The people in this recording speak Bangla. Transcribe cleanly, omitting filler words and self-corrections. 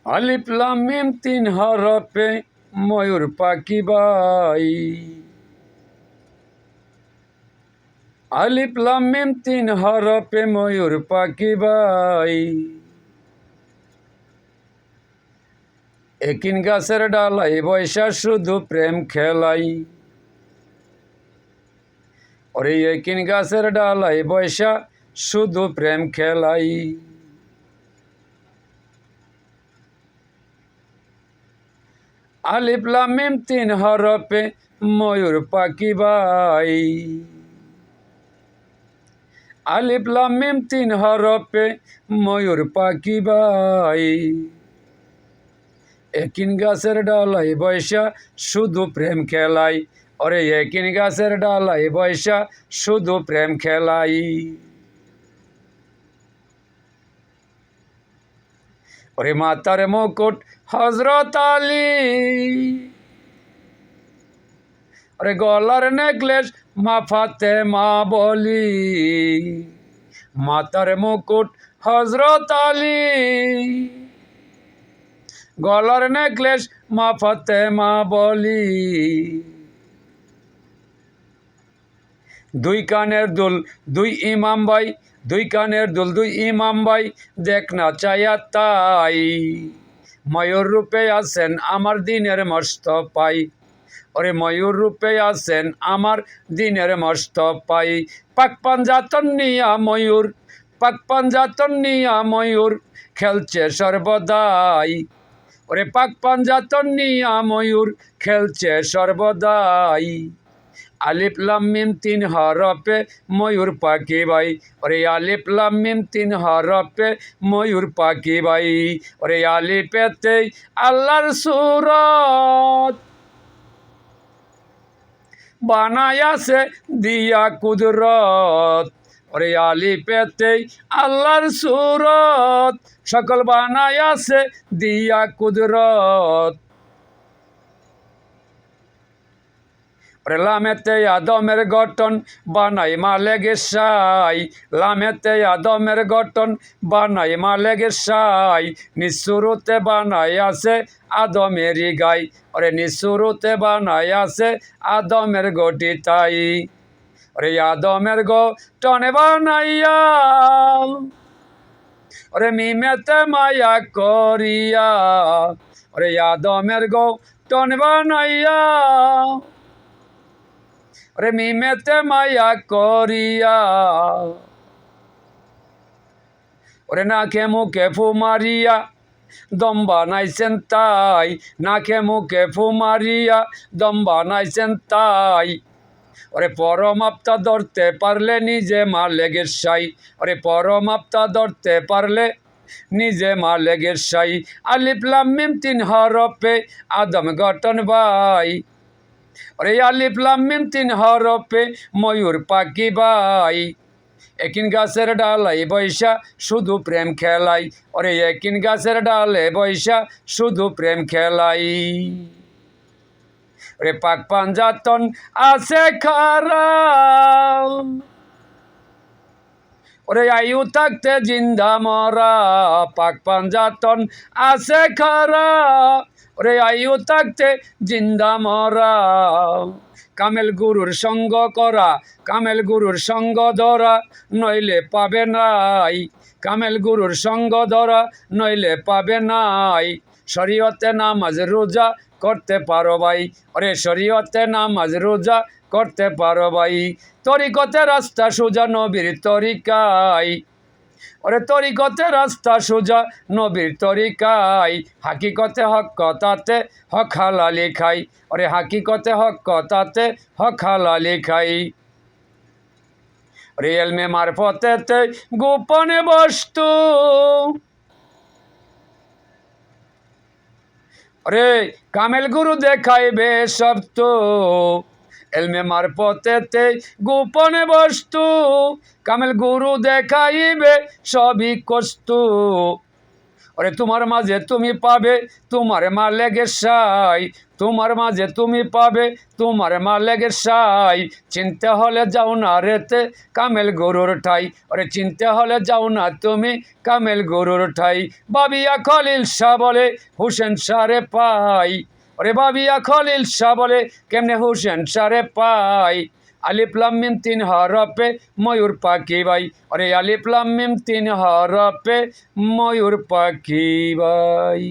আলিফ লাম মিম তিন হরফে ময়ূর পাখি বাই। আলিফ লাম মিম তিন হরফে ময়ূর পাখি বাই। একিন গাছের ডালাই বৈশা শুধু প্রেম খেলাই। ওরে একিন গাছের ডালাই বৈশা শুধু প্রেম খেলাই। আলিফ লাম মিম তিন হরফে ময়ূর পাখি বাই। আলিফ লাম মিম তিন হরফে ময়ূর পাখি বাই। একিন গাছের ডালাই বৈশা শুধু প্রেম খেলাই। ওরে একিন গাছের ডালাই বৈশা শুধু প্রেম খেলাই। ওরে মাতার মুকুট হযরত আলী। ওরে গলার নেকলেস মা ফাতেমা বলি। মাতার মুকুট হযরত আলী। গলার নেকলেস মা ফাতেমা বলি। দুই কানের দুল দুই ইমাম ভাই। দুই কানের দুল দুই ইমাম ভাই দেখ না চাইয়া তাই। ময়ূর রূপে আছেন আমার দিনের মোস্তফাই। ওরে ময়ূর রূপে আছেন আমার দিনের মোস্তফাই। পাক পাঞ্জাতন নিয়া ময়ূর। পাক পাঞ্জাতন নিয়া ময়ূর খেলছে সর্বদাই। ওরে পাক পাঞ্জাতন নিয়া ময়ূর খেলছে সর্বদাই। আলিফ লাম মিম তিন হরফে ময়ূর পাখি বাই। ওরে আলিফ লাম মিম তিন হরফে ময়ূর পাখি বাই। ওরে আলিফেতে আল্লাহর সূরত বানায়াছে দিয়া কুদরত। ওরে আলিফেতে আল্লাহর সূরত সকল বানায়াছে দিয়া কুদরত। ওরে লামেতে আদমের গঠন বানাই মালেগে সাই। লামেতে আদমের গঠন বানাই মালেগে সাই। নিঃশুরুতে বানাই আছে আদমেরই গাই। ওরে নিঃশুরুতে বানাই আছে আদমের গটি তাই। ওরে আদমের গঠনে বানাইয়া। ওরে মিমেতে মায়া করিয়া। ওরে আদমের গঠন বানাইয়া। ওরে মিমেতে মায়া করিয়া। ওরে নাকে মুখে ফু মারিয়া দম বানাইছেন তাই। নাকে মুখে ফু মারিয়া দম বানাইছেন তাই। ওরে পরমাপ্তা ধরতে পারলে নিজে মালেগের সাই। ওরে পরমাপ্তা ধরতে পারলে নিজে মালেগের সাই। আলিফ লাম মিম তিন হরফে আদম গঠন বাই। ওরে আলিফ লাম মিম তিন হরফে ময়ূর পাখি বাই। একিন গাছের ডালাই বৈশা শুধু প্রেম খেলাই। ওরে একিন গাছের ডালে বৈশা শুধু প্রেম খেলাই। ওরে পাক পাঞ্জাতন আছে খারা। ওরে আয়ু থাকতে জিন্দা মরা। পাক পাঞ্জাতন আছে খারা। ওরে আয়ু থাকতে জিন্দা মরা। কামেল গুরুর সঙ্গ করা কামেল গুরুর সঙ্গ ধরা নইলে পাবে নাই। কামেল গুরুর সঙ্গ ধরা নইলে পাবে নাই। শরীয়তে নামাজ রোজা করতে পারো ভাই। ওরে শরীয়তে নামাজ রোজা করতে পারো ভাই। তরিকতে রাস্তা সোজা নবীর তরিকায়। ওরে তরিকতে রাস্তা সোজা নবীর তরিকায়। হাকিকতে হক কথাতে হক হালালি খাই। ওরে হাকিকতে হক কথাতে হক হালালি খাই। ওরে এলমে মারফতেতে গোপনে বস্তু। ওরে কামেল গুরু দেখাইবে সত্য। এলমে মারফতেতে গোপনে বস্তু। কামেল গুরু দেখাইবে সবই কস্তু। ওরে তোমার মাঝে তুমি পাবে তোমার মা লেগে সাই, তোমার মাঝে তুমি পাবে তোমার মা লেগে সাই। চিনতে হলে যাও না রেতে কামেল গরুর ঠাই, ওরে চিনতে হলে যাও না তুমি কামেল গরুর ঠাই। বাবিয়া খলিল শাহ বলে হুসেন শাহরে পাই, ওরে বাবিয়া খলিল শাহ বলে কেমনে হুসেন শাহরে পাই। আলিফ লাম মিম তিন হরফে ময়ূর পাখি ভাই, ওরে আলিফ লাম মিম তিন হরফে ময়ূর পাখি ভাই।